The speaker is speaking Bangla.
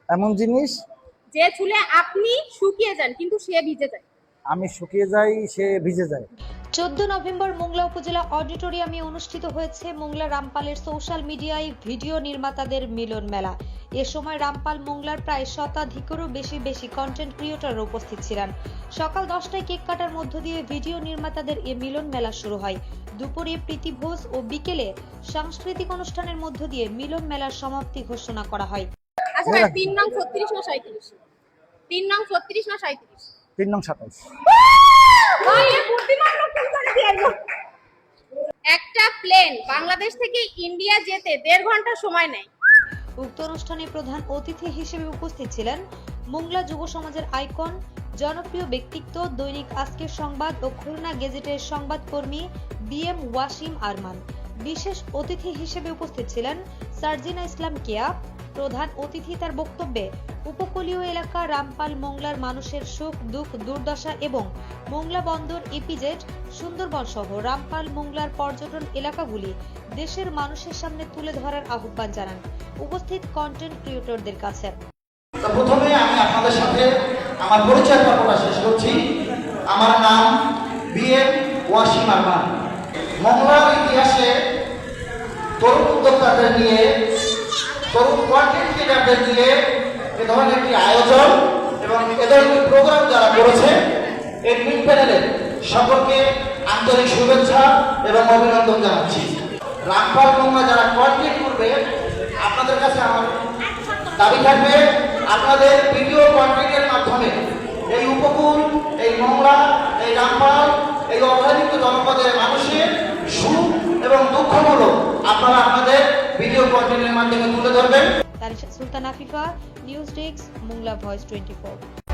এমন জিনিস যে চুলে আপনি শুকিয়ে যান কিন্তু সে ভিজে যায়। আমি শুকিয়ে যাই, সে ভিজে যায়। 14 নভেম্বর মোংলা উপজেলা অডিটোরিয়ামে অনুষ্ঠিত হয়েছে মোংলা রামপালের সোশ্যাল মিডিয়ায় ভিডিও নির্মাতাদের মিলন মেলা। এ সময় রামপাল মোংলার প্রায় শতাধিকেরও বেশি কন্টেন্ট ক্রিয়েটর উপস্থিত ছিলেন। সকাল 10টায় কেক কাটার মধ্য দিয়ে ভিডিও নির্মাতাদের এ মিলন মেলা শুরু হয়। দুপুরে প্রীতিভোজ ও বিকেলে সাংস্কৃতিক অনুষ্ঠানের মধ্য দিয়ে মিলন মেলার সমাপ্তি ঘোষণা করা হয়। আচ্ছা ভাই, 3 নং 36 না 37? 3 নং 36 না 37? 3 নং 27। ভাই এ বুদ্ধিমান লোক কি করে দিয়াইলো? একটা প্লেন বাংলাদেশ থেকে ইন্ডিয়া যেতে 1.5 ঘন্টা সময় নেয়। উক্ত অনুষ্ঠানে প্রধান অতিথি হিসেবে উপস্থিত ছিলেন মোংলা যুব সমাজের আইকন, জনপ্রিয় ব্যক্তিত্ব, দৈনিক আজকের সংবাদ ও খুলনা গেজেটের সংবাদকর্মী বিএম ওয়াসিম আরমান। বিশেষ অতিথি হিসেবে উপস্থিত ছিলেন সার্জিনা ইসলাম কেয়া। প্রধান অতিথি তার বক্তব্যে উপকূলীয় এলাকা রামপাল মোংলার মানুষের সুখ দুঃখ দুর্দশা এবং মোংলা বন্দর ইপিজেড সুন্দরবন সহ রামপাল মোংলার পর্যটন এলাকাগুলি দেশের মানুষের সামনে তুলে ধরার আহ্বান জানান উপস্থিত কন্টেন্ট ক্রিয়েটরদের কাছে। প্রথমে আমি আপনাদের সাথে আমার পরিচয় পর্বটা শেষ করছি। আমার নাম বিএম ওয়াসিম আরমান। মোংলার ইতিহাসে তরুণ উদ্যোক্তাদের নিয়ে, তরুণ কন্টেন্ট ক্রিয়েটরদের নিয়ে এ ধরনের একটি আয়োজন এবং এ ধরনের প্রোগ্রাম যারা করেছে এর মিট প্যানেলের সকলকে আন্তরিক শুভেচ্ছা এবং অভিনন্দন জানাচ্ছি। রামপাল মোংলা যারা কন্টেন্ট করবে, আপনাদের কাছে আমার দাবি থাকবে আপনাদের ভিডিও কন্টেন্টের মাধ্যমে এই উপকূল, এই মোংলা, এই রামপাল, এই অবহেলিত জনপদের মানুষের সুখ এবং দুঃখগুলো আপনারা আপনাদের ভিডিও কন্টেন্টের মাধ্যমে তুলে ধরবেন। Sultan Afifa, news desk, Mongla voice 24।